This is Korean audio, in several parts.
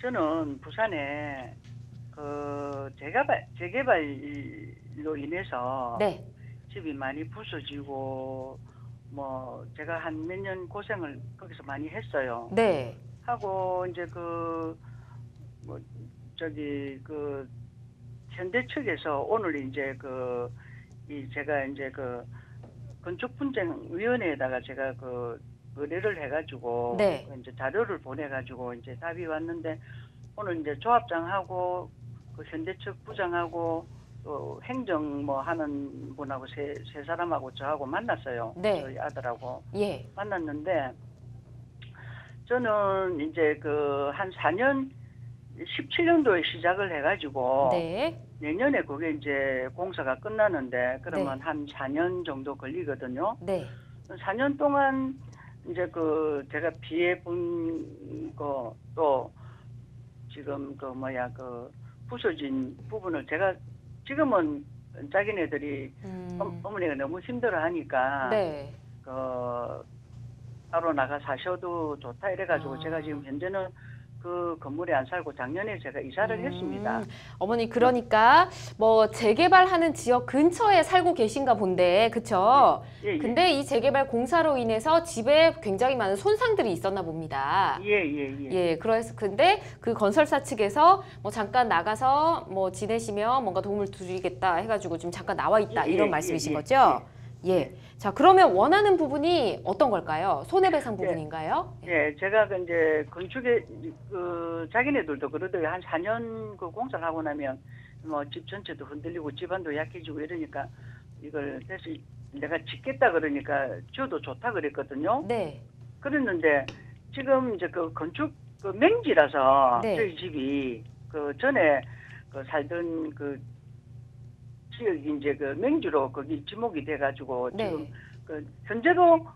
저는 부산에 그 재개발로 인해서 네. 집이 많이 부서지고 뭐 제가 한 몇 년 고생을 거기서 많이 했어요. 네. 하고 이제 그 뭐 저기 그 현대 측에서 오늘 이제 그 이 제가 이제 그 건축분쟁위원회에다가 제가 그 의뢰를 해가지고 네. 이제 자료를 보내가지고 이제 답이 왔는데 오늘 이제 조합장하고 그 현대측 부장하고 또 행정 뭐 하는 분하고 세 사람하고 저하고 만났어요. 네. 저희 아들하고 예. 만났는데 저는 이제 그 한 4년 17년도에 시작을 해가지고 네. 내년에 그게 이제 공사가 끝나는데 그러면 네. 한 4년 정도 걸리거든요. 네. 4년 동안 이제 그 제가 피해 본 거 또 지금 그 뭐야 그 부서진 부분을 제가 지금은 자기네들이 어머니가 너무 힘들어 하니까 네. 그 따로 나가 사셔도 좋다 이래가지고 제가 지금 아. 현재는 그 건물에 안 살고 작년에 제가 이사를 했습니다. 어머니 그러니까 뭐 재개발하는 지역 근처에 살고 계신가 본데 그쵸? 예, 예. 근데 이 재개발 공사로 인해서 집에 굉장히 많은 손상들이 있었나 봅니다. 예, 예, 예. 예, 그래서 근데 그 건설사 측에서 뭐 잠깐 나가서 뭐 지내시면 뭔가 도움을 드리겠다 해가지고 지금 잠깐 나와 있다 예, 이런 예, 말씀이신 예, 거죠? 예. 예. 자, 그러면 원하는 부분이 어떤 걸까요? 손해배상 부분인가요? 예, 제가 그 이제 건축에 그 자기네들도 그러더라고요. 한 4년 그 공사를 하고 나면 뭐 집 전체도 흔들리고 집안도 약해지고 이러니까 이걸 다시 내가 짓겠다 그러니까 지어도 좋다 그랬거든요. 네. 그랬는데 지금 이제 그 건축 그 맹지라서 네. 저희 집이 그 전에 그 살던 그 지역이 이제 그 맹지로 거기 지목이 돼가지고 네. 지금 그 현재도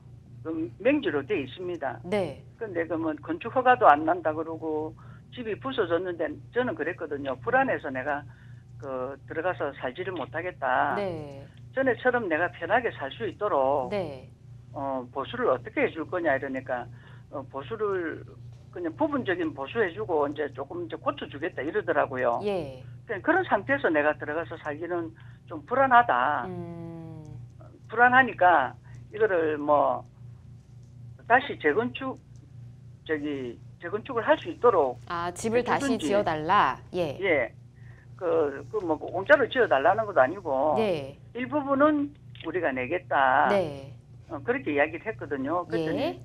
그 맹지로 돼 있습니다. 네. 근데 그 뭐 건축 허가도 안 난다 그러고 집이 부서졌는데 저는 그랬거든요. 불안해서 내가 그 들어가서 살지를 못하겠다. 네. 전에처럼 내가 편하게 살 수 있도록 네. 보수를 어떻게 해줄 거냐 이러니까 보수를 그냥 부분적인 보수해주고 이제 조금 이제 고쳐주겠다 이러더라고요. 예. 그런 상태에서 내가 들어가서 살기는 좀 불안하다. 불안하니까 이거를 뭐 다시 재건축을 할 수 있도록 아, 집을 다시 해주든지. 지어달라. 예. 예, 뭐 공짜로 지어달라는 것도 아니고 예. 일부분은 우리가 내겠다. 네. 그렇게 이야기를 했거든요. 그랬더니 예.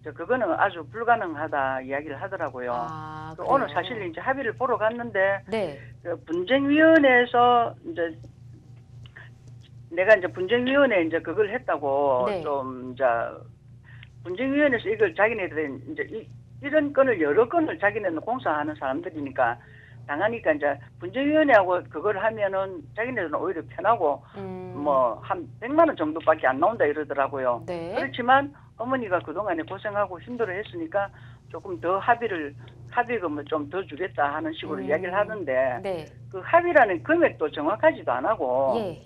그거는 아주 불가능하다 이야기를 하더라고요. 아, 오늘 그래요? 사실 이제 합의를 보러 갔는데 네. 그 분쟁위원회에서 이제 내가 이제 분쟁위원회 이제 그걸 했다고 네. 좀 이제 분쟁위원회에서 이걸 자기네들은 이제 이런 건을 여러 건을 자기네는 공사하는 사람들이니까 당하니까 이제 분쟁위원회하고 그걸 하면은 자기네들은 오히려 편하고 뭐 한 100만 원 정도밖에 안 나온다 이러더라고요. 네. 그렇지만 어머니가 그동안에 고생하고 힘들어 했으니까 조금 더 합의금을 좀 더 주겠다 하는 식으로 이야기를 하는데 네. 그 합의라는 금액도 정확하지도 안 하고 예.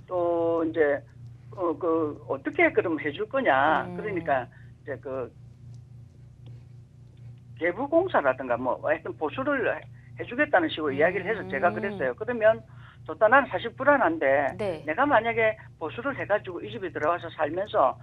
또 이제 그 어떻게 그럼 해줄 거냐 그러니까 이제 그 개부공사라든가 뭐 하여튼 보수를 해주겠다는 식으로 이야기를 해서 제가 그랬어요. 그러면 좋다. 나는 사실 불안한데 네. 내가 만약에 보수를 해가지고 이 집에 들어가서 살면서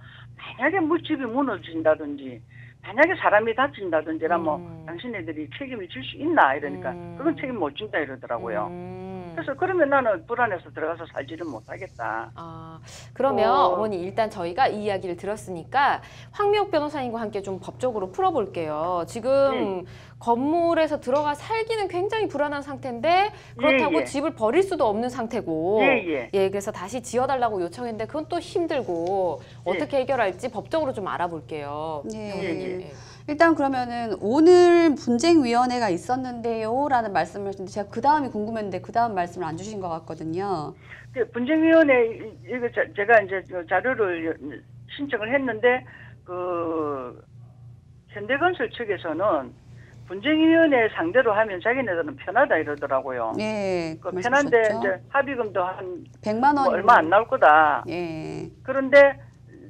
만약에 집이 무너진다든지 만약에 사람이 다친다든지라면 당신네들이 책임을 질 수 있나 이러니까 그건 책임 못 진다 이러더라고요. 그래서 그러면 나는 불안해서 들어가서 살지를 못하겠다. 아, 그러면 어머니 일단 저희가 이 이야기를 들었으니까 황미옥 변호사님과 함께 좀 법적으로 풀어볼게요. 지금 건물에서 들어가 살기는 굉장히 불안한 상태인데 그렇다고 예, 예. 집을 버릴 수도 없는 상태고 예, 예. 그래서 다시 지어달라고 요청했는데 그건 또 힘들고 어떻게 해결할지 법적으로 좀 알아볼게요. 예. 변호사님. 예. 일단 그러면은 오늘 분쟁위원회가 있었는데요 라는 말씀을 하셨는데 제가 그 다음이 궁금했는데 그 다음 말씀을 안 주신 것 같거든요. 분쟁위원회 이거 제가 이제 자료를 신청을 했는데 그 현대건설 측에서는 분쟁위원회 상대로 하면 자기네들은 편하다 이러더라고요. 예. 그 편한데 이제 합의금도 한 100만 원 얼마 안 나올 거다. 예. 그런데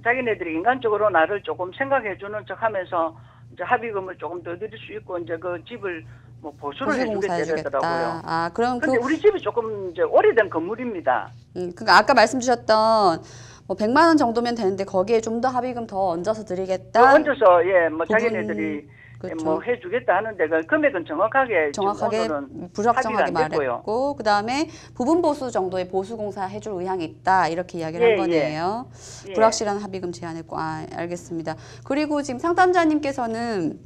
자기네들이 인간적으로 나를 조금 생각해 주는 척하면서 이제 합의금을 조금 더 드릴 수 있고 이제 그 집을 뭐 보수를 보수공사 해주겠다 되더라고요. 해주겠다. 아, 그럼 근데 우리 집이 조금 이제 오래된 건물입니다. 그러니까 아까 말씀 주셨던 뭐 100만 원 정도면 되는데 거기에 좀 더 합의금 더 얹어서 드리겠다. 얹어서 예, 뭐 부분, 자기네들이 그렇죠. 뭐 해주겠다 하는데 그 금액은 정확하게 지금 오늘은 합의가 불확정하게 안 됐고요. 말했고, 그 다음에 부분 보수 정도의 보수공사 해줄 의향이 있다 이렇게 이야기를 한 거네요. 예. 불확실한 합의금 제한했고, 알겠습니다. 그리고 지금 상담자님께서는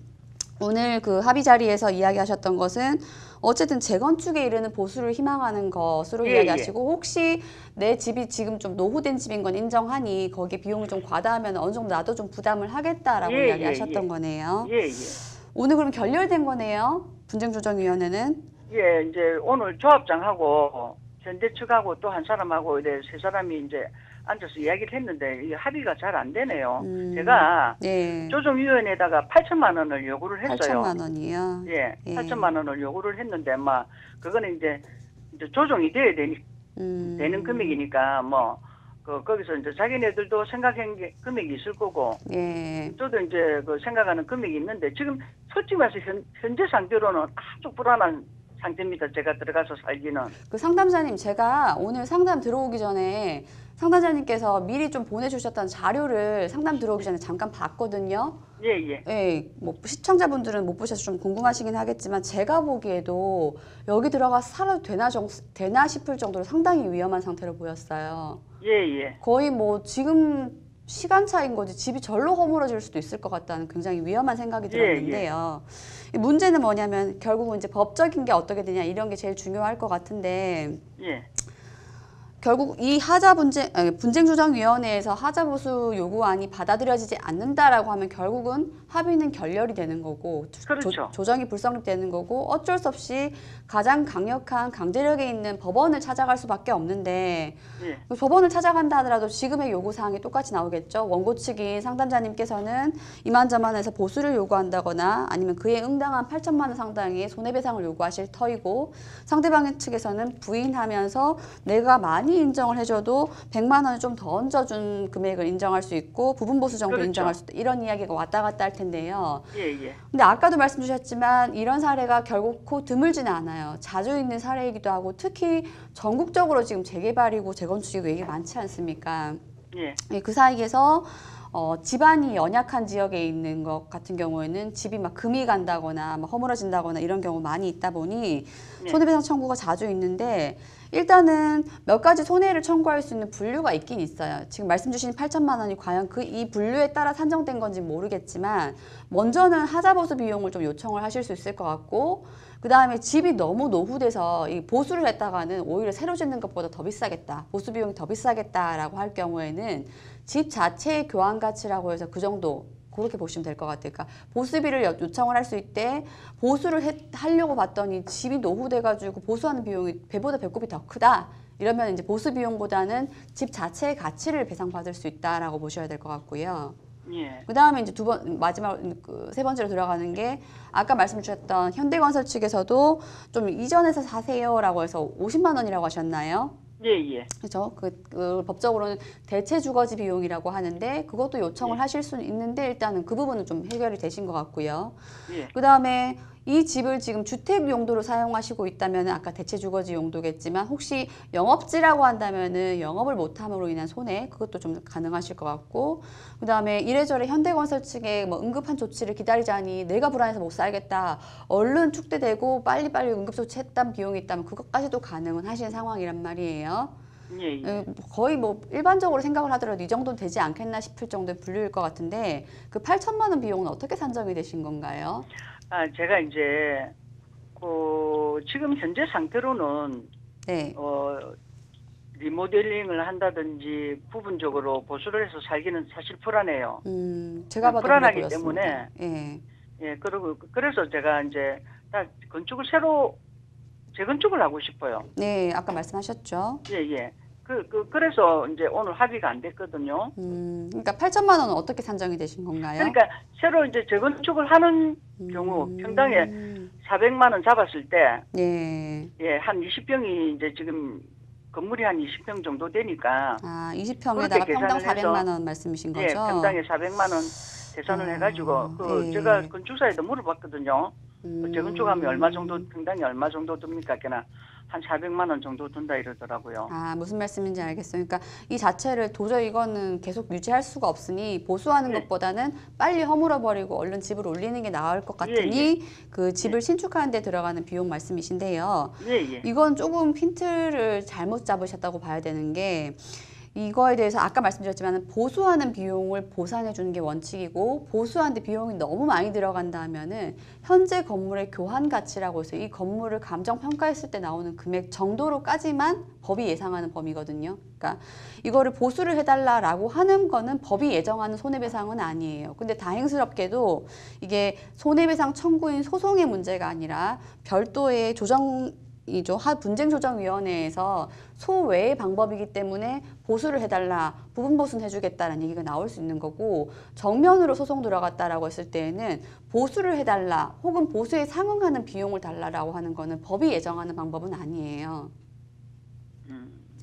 오늘 그 합의 자리에서 이야기하셨던 것은 어쨌든 재건축에 이르는 보수를 희망하는 것으로 예, 이야기하시고, 혹시 내 집이 지금 좀 노후된 집인 건 인정하니 거기에 비용이 좀 과다하면 어느 정도 나도 좀 부담을 하겠다라고 예, 이야기하셨던 거네요. 예, 예. 오늘 그럼 결렬된 거네요. 분쟁조정위원회는. 예, 이제 오늘 조합장하고 현대 측하고 또 한 사람하고 이제 세 사람이 이제 앉아서 이야기를 했는데 이게 합의가 잘 안 되네요. 제가 네. 조정위원회에다가 8천만 원을 요구를 했어요. 8천만 원이요. 예, 예. 8천만 원을 요구를 했는데 막 그거는 이제 조정이 돼야 되는 금액이니까 뭐 거기서 이제 자기네들도 생각한 금액이 있을 거고 예. 저도 이제 그 생각하는 금액이 있는데 지금 솔직히 말해서 현재 상태로는 아주 불안한 상태입니다. 제가 들어가서 살기는. 그 상담자님, 제가 오늘 상담 들어오기 전에 상담자님께서 미리 좀 보내주셨던 자료를 상담 들어오기 전에 잠깐 봤거든요. 예, 예. 예, 뭐 시청자분들은 못 보셔서 좀 궁금하시긴 하겠지만 제가 보기에도 여기 들어가서 살아도 되나 싶을 정도로 상당히 위험한 상태로 보였어요. 예, 예. 거의 뭐 지금 시간차인 거지 집이 절로 허물어질 수도 있을 것 같다는 굉장히 위험한 생각이 들었는데요. 이 문제는 뭐냐면 결국은 이제 법적인 게 어떻게 되냐 이런 게 제일 중요할 것 같은데, 예. 결국 이 분쟁조정위원회에서 하자보수 요구안이 받아들여지지 않는다라고 하면 결국은 합의는 결렬이 되는 거고, 그렇죠. 조정이 불성립되는 거고, 어쩔 수 없이 가장 강력한 강제력이 있는 법원을 찾아갈 수밖에 없는데, 예. 법원을 찾아간다 하더라도 지금의 요구사항이 똑같이 나오겠죠. 원고 측인 상담자님께서는 이만저만해서 보수를 요구한다거나 아니면 그에 응당한 8천만 원 상당의 손해배상을 요구하실 터이고, 상대방 측에서는 부인하면서 내가 많이 인정을 해줘도 100만 원을 좀 더 얹어준 금액을 인정할 수 있고 부분보수 정도 그렇죠. 인정할 수 있다. 이런 이야기가 왔다 갔다 할 텐데요. 예, 예. 근데 아까도 말씀 주셨지만 이런 사례가 결국코 드물지는 않아요. 자주 있는 사례이기도 하고, 특히 전국적으로 지금 재개발이고 재건축이 되게 많지 않습니까? 예. 그 사이에서 집안이 연약한 지역에 있는 것 같은 경우에는 집이 막 금이 간다거나 막 허물어진다거나 이런 경우 많이 있다 보니 네. 손해배상 청구가 자주 있는데, 일단은 몇 가지 손해를 청구할 수 있는 분류가 있긴 있어요. 지금 말씀 주신 8천만 원이 과연 이 분류에 따라 산정된 건지 모르겠지만, 먼저는 하자보수 비용을 좀 요청을 하실 수 있을 것 같고, 그 다음에 집이 너무 노후돼서 이 보수를 했다가는 오히려 새로 짓는 것보다 더 비싸겠다, 보수 비용이 더 비싸겠다라고 할 경우에는 집 자체의 교환 가치라고 해서 그 정도, 그렇게 보시면 될 것 같아요. 그러니까 보수비를 요청을 할 수 있대, 보수를 하려고 봤더니 집이 노후돼가지고 보수하는 비용이 배보다 배꼽이 더 크다. 이러면 이제 보수 비용보다는 집 자체의 가치를 배상받을 수 있다라고 보셔야 될 것 같고요. 예. 그 다음에 이제 마지막 세 번째로 들어가는 게, 아까 말씀 주셨던 현대건설 측에서도 좀 이전해서 사세요라고 해서 50만 원이라고 하셨나요? 예, 예. 그렇죠. 그 법적으로는 대체 주거지 비용이라고 하는데 그것도 요청을 예. 하실 수는 있는데 일단은 그 부분은 좀 해결이 되신 것 같고요. 예. 그 다음에 이 집을 지금 주택 용도로 사용하시고 있다면 아까 대체 주거지 용도겠지만, 혹시 영업지라고 한다면은 영업을 못함으로 인한 손해, 그것도 좀 가능하실 것 같고, 그 다음에 이래저래 현대건설 측에 뭐 응급한 조치를 기다리자니 내가 불안해서 못 살겠다, 얼른 축대되고 빨리빨리 응급조치 했던 비용이 있다면 그것까지도 가능은 하신 상황이란 말이에요. 예, 예. 거의 뭐 일반적으로 생각을 하더라도 이 정도는 되지 않겠나 싶을 정도의 분류일 것 같은데, 그 8천만 원 비용은 어떻게 산정이 되신 건가요? 제가 이제 지금 현재 상태로는 네. 리모델링을 한다든지 부분적으로 보수를 해서 살기는 사실 불안해요. 제가 봐도 불안하기 그래 보였습니다. 때문에 예. 예, 그래서 제가 이제 다 건축을 새로 재건축을 하고 싶어요. 네, 아까 말씀하셨죠. 예, 예. 그래서 이제 오늘 합의가 안 됐거든요. 그러니까 8천만 원은 어떻게 산정이 되신 건가요? 그러니까 새로 이제 재건축을 하는 경우 평당에 400만 원 잡았을 때, 예. 예, 한 20평이 이제 지금 건물이 한 20평 정도 되니까. 20평에다가 평당 400만 원 말씀이신 거죠? 예, 평당에 400만 원 계산을 해가지고 예. 제가 건축사에도 물어봤거든요. 재건축하면 얼마 정도, 평당이 얼마 정도 듭니까? 걔나 한 400만 원 정도 든다 이러더라고요. 아, 무슨 말씀인지 알겠어요. 그러니까 이 자체를 도저히 이거는 계속 유지할 수가 없으니 보수하는 네. 것보다는 빨리 허물어버리고 얼른 집을 올리는 게 나을 것 같으니 그 집을 신축하는 데 들어가는 비용 말씀이신데요. 예. 이건 조금 힌트를 잘못 잡으셨다고 봐야 되는 게 이거에 대해서 아까 말씀드렸지만 보수하는 비용을 보상해 주는 게 원칙이고 보수하는데 비용이 너무 많이 들어간다 하면은 현재 건물의 교환 가치라고 해서 이 건물을 감정 평가했을 때 나오는 금액 정도로까지만 법이 예상하는 범위거든요. 그러니까 이거를 보수를 해달라라고 하는 거는 법이 예정하는 손해배상은 아니에요. 근데 다행스럽게도 이게 손해배상 청구인 소송의 문제가 아니라 별도의 분쟁조정위원회에서 소외의 방법이기 때문에 보수를 해달라, 부분 보수는 해주겠다라는 얘기가 나올 수 있는 거고 정면으로 소송 들어갔다라고 했을 때에는 보수를 해달라 혹은 보수에 상응하는 비용을 달라라고 하는 거는 법이 예정하는 방법은 아니에요.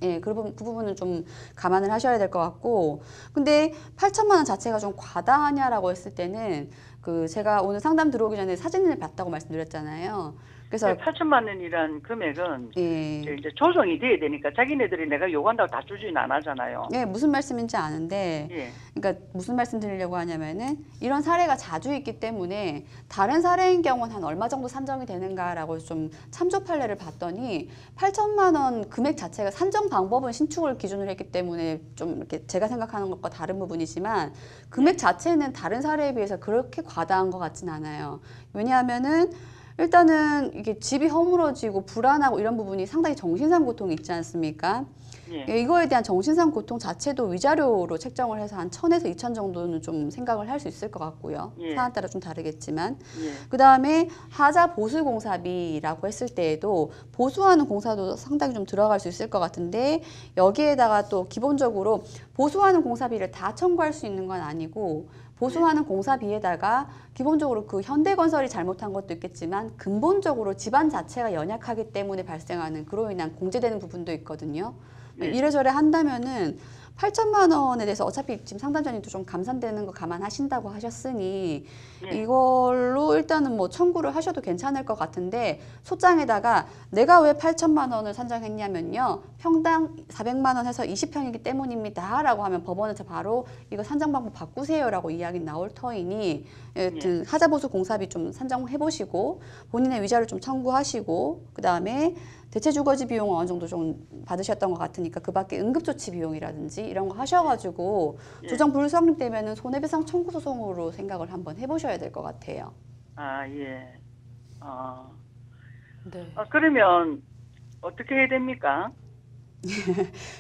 예, 그 부분은 좀 감안을 하셔야 될 것 같고 근데 8천만 원 자체가 좀 과다하냐라고 했을 때는 그 제가 오늘 상담 들어오기 전에 사진을 봤다고 말씀드렸잖아요. 그래서 8천만 원이란 금액은 예. 이제 조정이 돼야 되니까 자기네들이 내가 요구한다고 다 주진 안 하잖아요. 예, 무슨 말씀인지 아는데 예. 그러니까 무슨 말씀 드리려고 하냐면은 이런 사례가 자주 있기 때문에 다른 사례인 경우는 한 얼마 정도 산정이 되는가라고 좀 참조 판례를 봤더니 8천만 원 금액 자체가 산정 방법은 신축을 기준으로 했기 때문에 좀 이렇게 제가 생각하는 것과 다른 부분이지만 금액 자체는 다른 사례에 비해서 그렇게 과다한 것 같진 않아요. 왜냐하면은 일단은 이게 집이 허물어지고 불안하고 이런 부분이 상당히 정신상 고통이 있지 않습니까? 예. 이거에 대한 정신상 고통 자체도 위자료로 책정을 해서 한 1,000에서 2,000 정도는 좀 생각을 할 수 있을 것 같고요. 예. 사안 따라 좀 다르겠지만. 예. 그 다음에 하자 보수 공사비라고 했을 때에도 보수하는 공사도 상당히 좀 들어갈 수 있을 것 같은데 여기에다가 또 기본적으로 보수하는 공사비를 다 청구할 수 있는 건 아니고 보수하는 공사비에다가 기본적으로 그 현대건설이 잘못한 것도 있겠지만 근본적으로 집안 자체가 연약하기 때문에 발생하는 그로 인한 공제되는 부분도 있거든요. 네. 이래저래 한다면은 8천만 원에 대해서 어차피 지금 상담자님도 좀 감산되는 거 감안하신다고 하셨으니 네. 이걸로 일단은 뭐 청구를 하셔도 괜찮을 것 같은데 소장에다가 내가 왜 8천만 원을 산정했냐면요. 평당 400만 원 해서 20평이기 때문입니다. 라고 하면 법원은 바로 이거 산정 방법 바꾸세요 라고 이야기 나올 터이니 여튼 하자보수 공사비 좀 산정해 보시고 본인의 위자료 좀 청구하시고 그 다음에 대체주거지 비용은 어느 정도 좀 받으셨던 것 같으니까 그 밖에 응급조치 비용이라든지 이런 거 하셔가지고 예. 조정 불성립되면은 손해배상 청구 소송으로 생각을 한번 해보셔야 될 것 같아요. 아, 예. 네. 그러면 어떻게 해야 됩니까?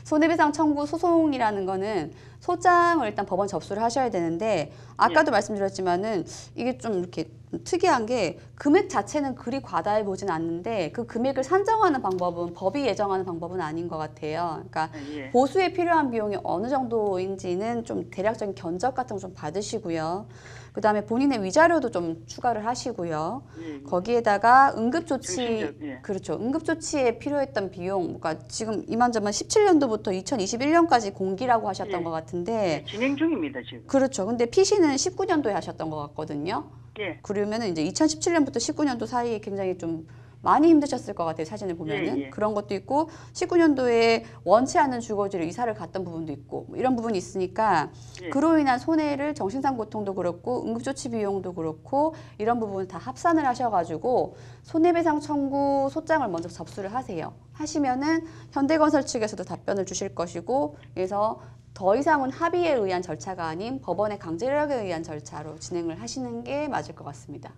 손해배상 청구 소송이라는 거는 소장을 일단 법원 접수를 하셔야 되는데 아까도 말씀드렸지만은 이게 좀 이렇게 특이한 게 금액 자체는 그리 과다해 보진 않는데 그 금액을 산정하는 방법은 법이 예정하는 방법은 아닌 것 같아요. 그러니까 예. 보수에 필요한 비용이 어느 정도인지는 좀 대략적인 견적 같은 거 좀 받으시고요. 그 다음에 본인의 위자료도 좀 추가를 하시고요. 예. 거기에다가 응급조치, 정신적, 예. 그렇죠. 응급조치에 필요했던 비용, 그러니까 지금 이만저만 17년도부터 2021년까지 공기라고 하셨던 예. 것 같은데, 진행 중입니다, 지금. 그렇죠. 근데 PC는 19년도에 하셨던 것 같거든요. 예. 그러면은 이제 2017년부터 19년도 사이에 굉장히 좀 많이 힘드셨을 것 같아요. 사진을 보면은. 예. 그런 것도 있고 19년도에 원치 않는 주거지로 이사를 갔던 부분도 있고 뭐 이런 부분이 있으니까 예. 그로 인한 손해를 정신상 고통도 그렇고 응급조치 비용도 그렇고 이런 부분을 다 합산을 하셔가지고 손해배상 청구 소장을 먼저 접수를 하세요. 하시면은 현대건설 측에서도 답변을 주실 것이고 그래서 더 이상은 합의에 의한 절차가 아닌 법원의 강제력에 의한 절차로 진행을 하시는 게 맞을 것 같습니다.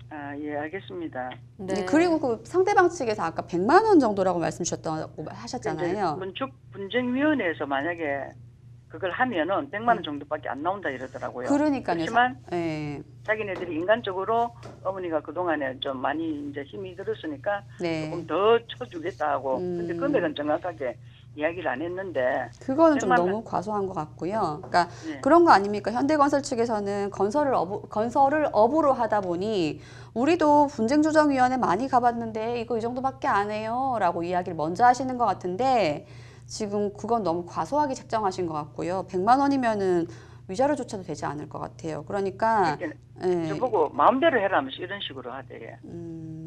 아, 예, 알겠습니다. 네. 그리고 그 상대방 측에서 아까 100만 원 정도라고 말씀 주셨다고 하셨잖아요. 분쟁위원회에서 만약에 그걸 하면은 100만 원 정도밖에 안 나온다 이러더라고요. 그러니까요. 그렇지만 네. 자기네들이 인간적으로 어머니가 그동안에 좀 많이 이제 힘이 들었으니까 네. 조금 더 쳐주겠다 하고 근데 금액은 정확하게 이야기를 안 했는데 그거는 좀 100만 너무 과소한 것 같고요. 그러니까 네. 그런 거 아닙니까? 현대건설 측에서는 건설을 업으로 하다 보니 우리도 분쟁조정위원회 많이 가봤는데 이거 이 정도밖에 안 해요 라고 이야기를 먼저 하시는 것 같은데 지금 그건 너무 과소하게 책정하신 것 같고요. 100만 원이면은 위자료조차도 되지 않을 것 같아요. 그러니까 예. 저보고 마음대로 해라면서 이런 식으로 하대.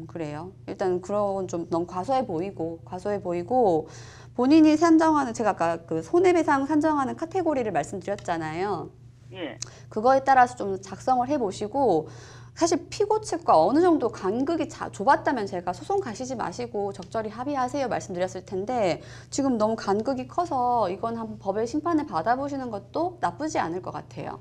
그래요. 일단 그런 좀 너무 과소해 보이고 본인이 산정하는 제가 아까 그 손해배상 산정하는 카테고리를 말씀드렸잖아요. 예. 그거에 따라서 좀 작성을 해보시고 사실 피고 측과 어느 정도 간극이 좁았다면 제가 소송 가시지 마시고 적절히 합의하세요 말씀드렸을 텐데 지금 너무 간극이 커서 이건 한번 법의 심판을 받아보시는 것도 나쁘지 않을 것 같아요.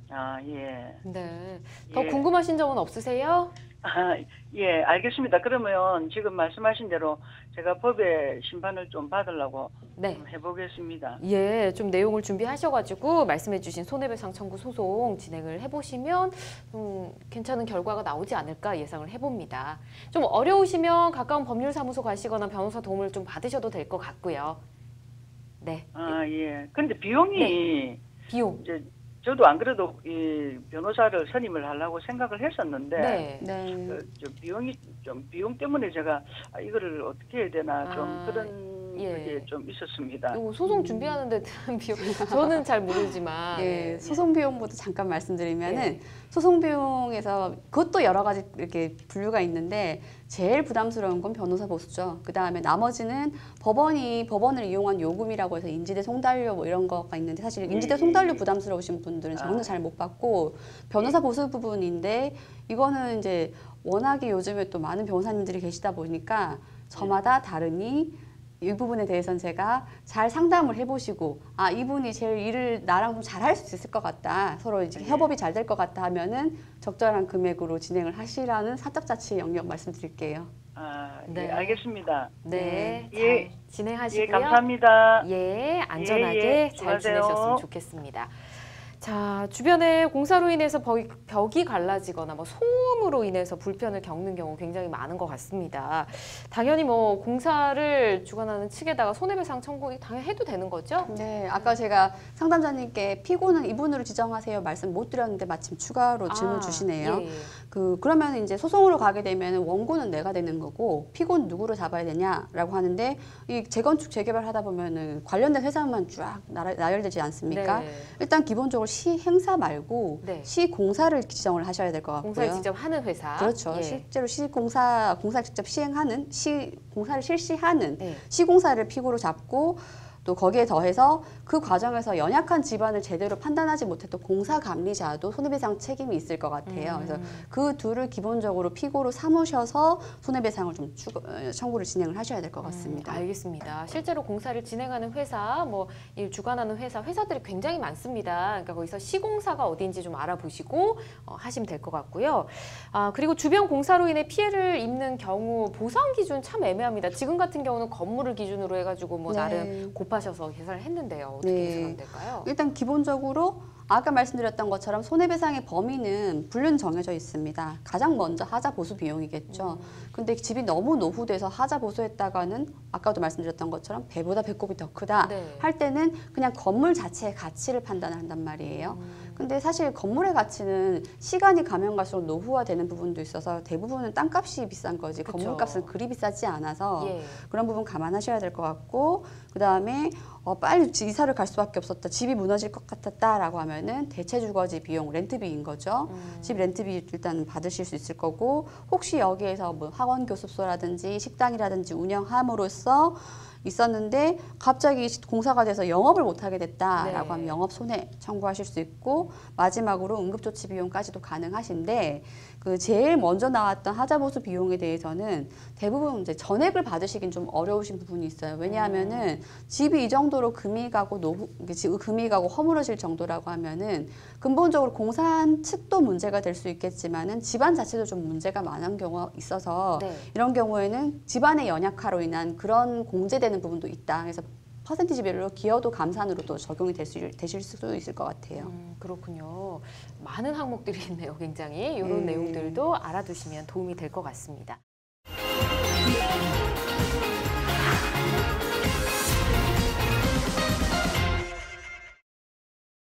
아, 예. 네. 더 예. 궁금하신 점은 없으세요? 아, 예, 알겠습니다. 그러면 지금 말씀하신 대로 제가 법의 심판을 좀 받으려고 네. 좀 해보겠습니다. 예, 좀 내용을 준비하셔가지고 말씀해주신 손해배상 청구 소송 진행을 해보시면 괜찮은 결과가 나오지 않을까 예상을 해봅니다. 좀 어려우시면 가까운 법률사무소 가시거나 변호사 도움을 좀 받으셔도 될 것 같고요. 네. 아, 예. 근데 비용이 비용. 이제 저도 안 그래도 이 변호사를 선임을 하려고 생각을 했었는데 네. 저 비용이 좀 비용 때문에 제가 이거를 어떻게 해야 되나 좀 아, 그런 예. 게 좀 있었습니다. 요 소송 준비하는데 대한 비용 저는 잘 모르지만 예, 소송 비용부터 잠깐 말씀드리면은 소송 비용에서 그것도 여러 가지 이렇게 분류가 있는데 제일 부담스러운 건 변호사 보수죠. 그 다음에 나머지는 법원을 이용한 요금이라고 해서 인지대 송달료 뭐 이런 거가 있는데 사실 인지대 송달료 부담스러우신 분들은 저는 잘 못 받고 변호사 보수 부분인데 이거는 이제 워낙에 요즘에 또 많은 변호사님들이 계시다 보니까 저마다 다르니 이 부분에 대해서는 제가 잘 상담을 해보시고 아 이분이 제일 일을 나랑 좀 잘할 수 있을 것 같다 서로 이제 협업이 잘 될 것 같다 하면은 적절한 금액으로 진행을 하시라는 사적자치의 영역 말씀드릴게요. 아, 네. 예, 알겠습니다. 네, 잘 예. 진행하시고요. 예, 감사합니다. 예, 안전하게 예, 잘 수고하세요. 지내셨으면 좋겠습니다. 자, 주변에 공사로 인해서 벽이 갈라지거나 뭐 소음으로 인해서 불편을 겪는 경우 굉장히 많은 것 같습니다. 당연히 뭐 공사를 주관하는 측에다가 손해배상 청구 당연히 해도 되는 거죠? 네, 아까 제가 상담자님께 피고는 이분으로 지정하세요 말씀 못 드렸는데 마침 추가로 질문 주시네요. 예. 그러면 이제 소송으로 가게 되면 원고는 내가 되는 거고 피고는 누구로 잡아야 되냐라고 하는데 이 재건축 재개발 하다 보면은 관련된 회사만 쫙 나열되지 않습니까? 네. 일단 기본적으로 시 행사 말고 네. 시 공사를 지정을 하셔야 될 것 같고요. 공사를 직접 하는 회사. 그렇죠. 예. 실제로 공사 직접 시행하는 공사를 실시하는 네. 시공사를 피고로 잡고 또 거기에 더해서 그 과정에서 연약한 집안을 제대로 판단하지 못했던 공사 감리자도 손해배상 책임이 있을 것 같아요. 그래서 그 둘을 기본적으로 피고로 삼으셔서 손해배상을 좀 청구를 진행을 하셔야 될 것 같습니다. 알겠습니다. 실제로 공사를 진행하는 회사, 뭐 일 주관하는 회사들이 굉장히 많습니다. 그러니까 거기서 시공사가 어디인지 좀 알아보시고 하시면 될 것 같고요. 아, 그리고 주변 공사로 인해 피해를 입는 경우 보상 기준 참 애매합니다. 지금 같은 경우는 건물을 기준으로 해가지고 뭐 네. 나름 곱하셔서 계산을 했는데요. 어떻게 네. 계산하면 될까요? 일단 기본적으로 아까 말씀드렸던 것처럼 손해배상의 범위는 분류는 정해져 있습니다. 가장 먼저 하자 보수 비용이겠죠. 근데 집이 너무 노후돼서 하자 보수했다가는 아까도 말씀드렸던 것처럼 배보다 배꼽이 더 크다 네. 할 때는 그냥 건물 자체의 가치를 판단을 한단 말이에요. 근데 사실 건물의 가치는 시간이 가면 갈수록 노후화되는 부분도 있어서 대부분은 땅값이 비싼 거지 그쵸. 건물값은 그리 비싸지 않아서 예. 그런 부분 감안하셔야 될 것 같고 그다음에 빨리 이사를 갈 수밖에 없었다. 집이 무너질 것 같았다라고 하면은 대체 주거지 비용 렌트비인 거죠. 집 렌트비 일단 받으실 수 있을 거고 혹시 여기에서 뭐 학원 교습소라든지 식당이라든지 운영함으로써 있었는데 갑자기 공사가 돼서 영업을 못하게 됐다라고 네. 하면 영업 손해 청구하실 수 있고 마지막으로 응급조치 비용까지도 가능하신데 그 제일 먼저 나왔던 하자보수 비용에 대해서는 대부분 이제 전액을 받으시긴 좀 어려우신 부분이 있어요. 왜냐하면은 집이 이 정도로 금이 가고 금이 가고 허물어질 정도라고 하면은 근본적으로 공사한 측도 문제가 될 수 있겠지만은 집안 자체도 좀 문제가 많은 경우가 있어서 네. 이런 경우에는 집안의 연약화로 인한 그런 공제되는 부분도 있다. 그래서 퍼센티지별로 기여도 감산으로도 적용이 되실 수도 있을 것 같아요. 그렇군요. 많은 항목들이 있네요. 굉장히 이런 내용들도 알아두시면 도움이 될 것 같습니다.